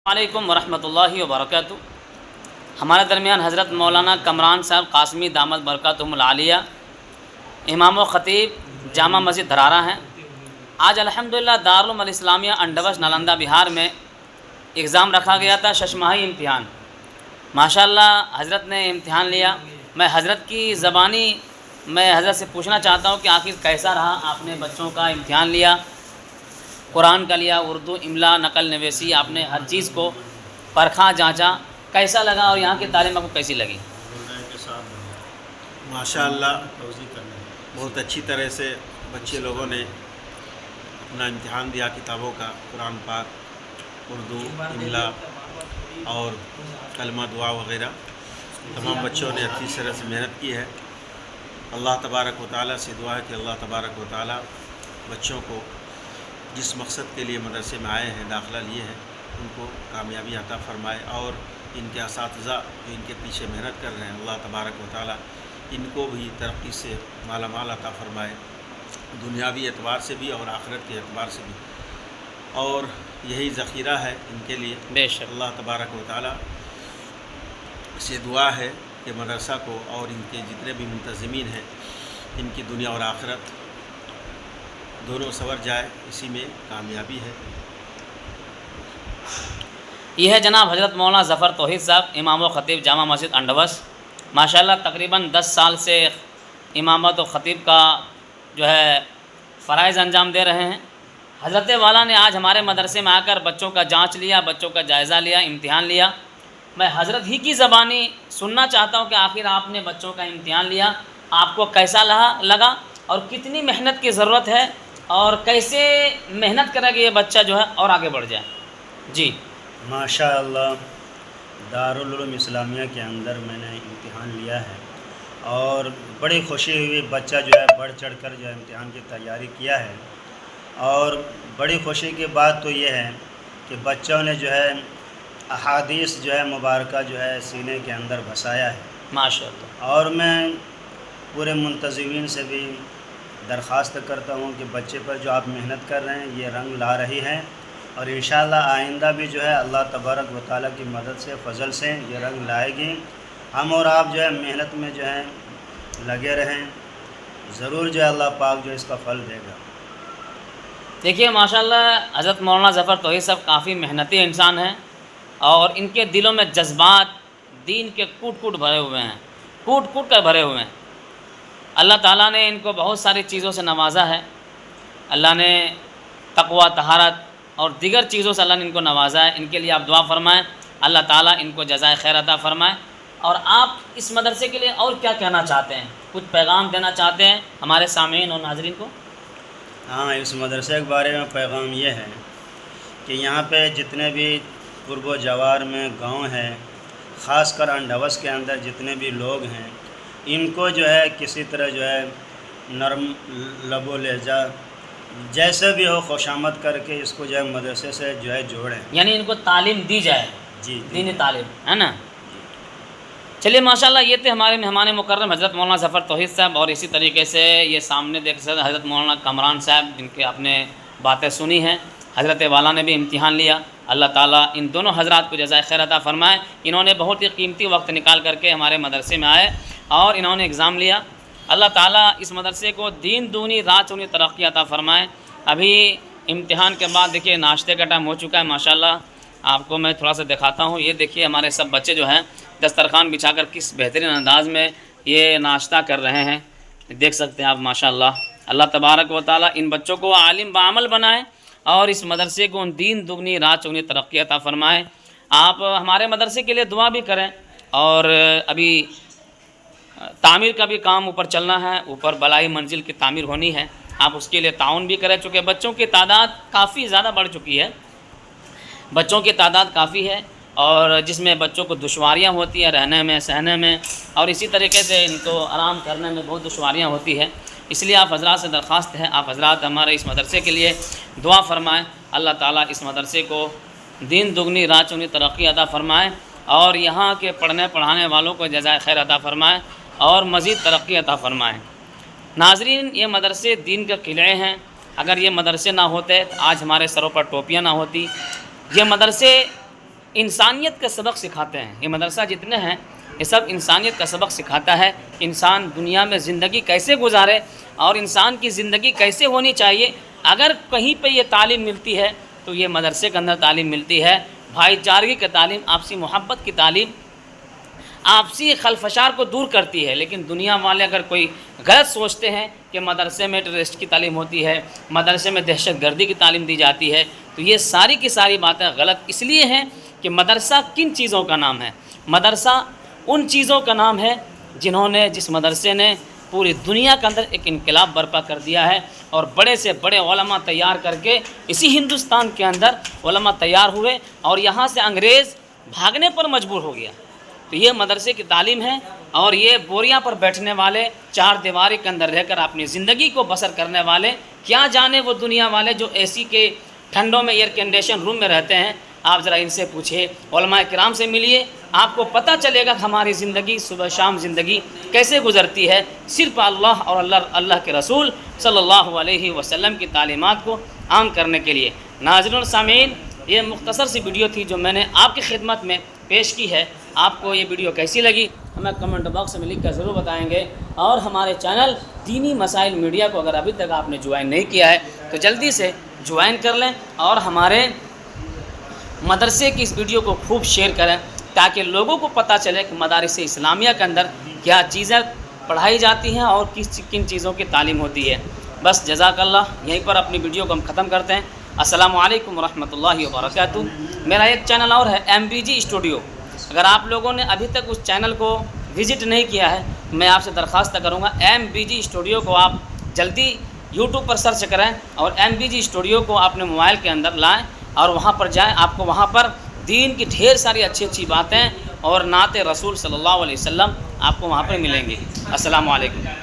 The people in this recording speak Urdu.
علیکم ورحمۃ اللہ وبرکاتہ۔ ہمارے درمیان حضرت مولانا کمران صاحب قاسمی دامت برکاتہم العالیہ امام و خطیب جامع مسجد دھرارہ ہیں۔ آج الحمدللہ دارالعلوم الاسلامیہ انڈوش نالندہ بہار میں ایگزام رکھا گیا تھا، ششماہی امتحان۔ ماشاءاللہ حضرت نے امتحان لیا۔ میں حضرت کی زبانی میں حضرت سے پوچھنا چاہتا ہوں کہ آخر کیسا رہا؟ آپ نے بچوں کا امتحان لیا، قرآن کا لیا، اردو، املا، نقل نویسی، آپ نے ہر چیز کو پرکھا جانچا، کیسا لگا اور یہاں کی تعلیم آپ کو کیسی لگی؟ ماشاء اللہ بہت اچھی طرح سے بچے لوگوں نے اپنا امتحان دیا کتابوں کا، قرآن پاک، اردو، املا اور کلمہ دعا وغیرہ۔ تمام بچوں نے اچھی طرح سے محنت کی ہے۔ اللہ تبارک و تعالیٰ سے دعا ہے کہ اللہ تبارک و تعالیٰ بچوں کو جس مقصد کے لیے مدرسے میں آئے ہیں، داخلہ لیے ہیں، ان کو کامیابی عطا فرمائے، اور ان کے اساتذہ جو ان کے پیچھے محنت کر رہے ہیں، اللہ تبارک و تعالیٰ ان کو بھی ترقی سے مالا مال عطا فرمائے، دنیاوی اعتبار سے بھی اور آخرت کے اعتبار سے بھی۔ اور یہی ذخیرہ ہے ان کے لیے۔ بے شک اللہ تبارک و تعالیٰ سے دعا ہے کہ مدرسہ کو اور ان کے جتنے بھی منتظمین ہیں، ان کی دنیا اور آخرت دونوں سنور جائے، اسی میں کامیابی ہے۔ یہ ہے جناب حضرت مولانا ظفر توحید صاحب، امام و خطیب جامع مسجد انڈوش۔ ماشاءاللہ تقریباً 10 سال سے امامت و خطیب کا جو ہے فرائض انجام دے رہے ہیں۔ حضرت والا نے آج ہمارے مدرسے میں آ کر بچوں کا جانچ لیا، بچوں کا جائزہ لیا، امتحان لیا۔ میں حضرت ہی کی زبانی سننا چاہتا ہوں کہ آخر آپ نے بچوں کا امتحان لیا، آپ کو کیسا لگا اور کتنی محنت کی ضرورت ہے اور کیسے محنت کرے گا یہ بچہ جو ہے اور آگے بڑھ جائے؟ جی ماشاء اللہ دارالعلوم اسلامیہ کے اندر میں نے امتحان لیا ہے اور بڑی خوشی ہوئی۔ بچہ جو ہے بڑھ چڑھ کر جو ہے امتحان کی تیاری کیا ہے، اور بڑی خوشی کی بات تو یہ ہے کہ بچوں نے جو ہے احادیث جو ہے مبارکہ جو ہے سینے کے اندر بسایا ہے۔ ماشاءاللہ۔ اور میں پورے منتظمین سے بھی درخواست کرتا ہوں کہ بچے پر جو آپ محنت کر رہے ہیں یہ رنگ لا رہی ہیں، اور انشاءاللہ آئندہ بھی جو ہے اللہ تبارک و تعالیٰ کی مدد سے، فضل سے یہ رنگ لائے گی۔ ہم اور آپ جو ہے محنت میں جو ہے لگے رہیں، ضرور جو ہے اللہ پاک جو اس کا پھل دے گا۔ دیکھیے ماشاءاللہ حضرت مولانا ظفر توحید صاحب کافی محنتی انسان ہیں، اور ان کے دلوں میں جذبات دین کے کوٹ کوٹ بھرے ہوئے ہیں، کوٹ کوٹ کر بھرے ہوئے ہیں۔ اللہ تعالیٰ نے ان کو بہت ساری چیزوں سے نوازا ہے۔ اللہ نے تقوی، طہارت اور دیگر چیزوں سے اللہ نے ان کو نوازا ہے۔ ان کے لیے آپ دعا فرمائیں، اللہ تعالیٰ ان کو جزائے خیر عطا فرمائے۔ اور آپ اس مدرسے کے لیے اور کیا کہنا چاہتے ہیں؟ کچھ پیغام دینا چاہتے ہیں ہمارے سامعین اور ناظرین کو؟ ہاں، اس مدرسے کے بارے میں پیغام یہ ہے کہ یہاں پہ جتنے بھی قرب و جوار میں گاؤں ہیں، خاص کر انڈوس کے اندر جتنے بھی لوگ ہیں، ان کو جو ہے کسی طرح جو ہے نرم لب و لہجہ جیسے بھی ہو خوش آمد کر کے اس کو جو ہے مدرسے سے جو ہے جوڑیں، یعنی ان کو تعلیم دی جائے، جی دینی تعلیم، ہے نا؟ چلیے ماشاءاللہ یہ تھے ہمارے مہمان مکرم حضرت مولانا ظفر توحید صاحب، اور اسی طریقے سے یہ سامنے دیکھ سکتے حضرت مولانا کمران صاحب، جن کے آپ نے باتیں سنی ہیں۔ حضرت والا نے بھی امتحان لیا۔ اللہ تعالیٰ ان دونوں حضرات کو جزائے خیر عطا فرمائے۔ انہوں نے بہت ہی قیمتی وقت نکال کر کے ہمارے مدرسے میں آئے اور انہوں نے ایگزام لیا۔ اللہ تعالیٰ اس مدرسے کو دین دونی رات چونی ترقی عطا فرمائے۔ ابھی امتحان کے بعد دیکھیے ناشتے کا ٹائم ہو چکا ہے۔ ماشاءاللہ آپ کو میں تھوڑا سا دکھاتا ہوں، یہ دیکھیے ہمارے سب بچے جو ہیں دسترخوان بچھا کر کس بہترین انداز میں یہ ناشتہ کر رہے ہیں، دیکھ سکتے ہیں آپ ماشاءاللہ۔ اللہ تبارک و تعالیٰ ان بچوں کو عالم بعمل بنائے اور اس مدرسے کو دین دگنی رات چگنی ترقی عطا فرمائے۔ آپ ہمارے مدرسے کے لیے دعا بھی کریں، اور ابھی تعمیر کا بھی کام اوپر چلنا ہے، اوپر بلائی منزل کی تعمیر ہونی ہے، آپ اس کے لیے تعاون بھی کریں، چونکہ بچوں کی تعداد کافی زیادہ بڑھ چکی ہے، بچوں کی تعداد کافی ہے، اور جس میں بچوں کو دشواریاں ہوتی ہیں رہنے میں، سہنے میں، اور اسی طریقے سے ان کو آرام کرنے میں بہت دشواریاں ہوتی ہے۔ اس لیے آپ حضرات سے درخواست ہے، آپ حضرات ہمارے اس مدرسے کے لیے دعا فرمائیں، اللہ تعالیٰ اس مدرسے کو دین دگنی رات چگنی ترقی عطا فرمائے، اور یہاں کے پڑھنے پڑھانے والوں کو جزائے خیر عطا فرمائے اور مزید ترقی عطا فرمائے۔ ناظرین، یہ مدرسے دین کے قلعے ہیں۔ اگر یہ مدرسے نہ ہوتے تو آج ہمارے سروں پر ٹوپیاں نہ ہوتی۔ یہ مدرسے انسانیت کا سبق سکھاتے ہیں. یہ مدرسہ جتنے ہیں یہ سب انسانیت کا سبق سکھاتا ہے. انسان دنیا میں زندگی کیسے گزارے اور انسان کی زندگی کیسے ہونی چاہیے. اگر کہیں پہ یہ تعلیم ملتی ہے تو یہ مدرسے کے اندر تعلیم ملتی ہے. بھائی چارگی کی تعلیم، آپسی محبت کی تعلیم آپسی خلفشار کو دور کرتی ہے. لیکن دنیا والے اگر کوئی غلط سوچتے ہیں کہ مدرسے میں ٹیررسٹ کی تعلیم ہوتی ہے، مدرسے میں دہشت گردی کی تعلیم دی جاتی ہے، تو یہ ساری کی ساری باتیں غلط اس لیے ہیں کہ مدرسہ کن چیزوں کا نام ہے؟ مدرسہ ان چیزوں کا نام ہے جس مدرسے نے پوری دنیا کے اندر ایک انقلاب برپا کر دیا ہے، اور بڑے سے بڑے علماء تیار کر کے اسی ہندوستان کے اندر علماء تیار ہوئے، اور یہاں سے انگریز بھاگنے پر مجبور ہو گیا. تو یہ مدرسے کی تعلیم ہے. اور یہ بوریاں پر بیٹھنے والے، چار دیواری کے اندر رہ کر اپنی زندگی کو بسر کرنے والے، کیا جانے وہ دنیا والے جو اے سی کے ٹھنڈوں میں ایئر کنڈیشن روم میں رہتے ہیں. آپ ذرا ان سے پوچھیے، علماء کرام سے ملیے، آپ کو پتہ چلے گا کہ ہماری زندگی صبح شام زندگی کیسے گزرتی ہے. صرف اللہ اور اللہ کے رسول صلی اللہ علیہ وسلم کی تعلیمات کو عام کرنے کے لیے. ناظرین و سامعین، یہ مختصر سی ویڈیو تھی جو میں نے آپ کی خدمت میں پیش کی ہے. آپ کو یہ ویڈیو کیسی لگی ہمیں کمنٹ باکس میں لکھ کر ضرور بتائیں گے. اور ہمارے چینل دینی مسائل میڈیا کو اگر ابھی تک آپ نے جوائن نہیں کیا ہے تو جلدی سے جوائن کر لیں، اور ہمارے مدرسے کی اس ویڈیو کو خوب شیئر کریں تاکہ لوگوں کو پتہ چلے کہ مدارس اسلامیہ کے اندر کیا چیزیں پڑھائی جاتی ہیں اور کن چیزوں کی تعلیم ہوتی ہے. بس جزاک اللہ. یہیں پر اپنی ویڈیو کو ہم ختم کرتے ہیں. السلام علیکم ورحمۃ اللہ وبرکاتہ. میرا ایک چینل اور ہے MBG اسٹوڈیو. اگر آپ لوگوں نے ابھی تک اس چینل کو وزٹ نہیں کیا ہے میں آپ سے درخواست کروں گا MBG اسٹوڈیو کو آپ جلدی YouTube پر سرچ کریں اور MBG اسٹوڈیو کو اپنے موبائل کے اندر لائیں اور وہاں پر جائیں. آپ کو وہاں پر دین کی ڈھیر ساری اچھی باتیں اور نعت رسول صلی اللہ علیہ وسلم آپ کو وہاں پر ملیں گی. السلام علیکم.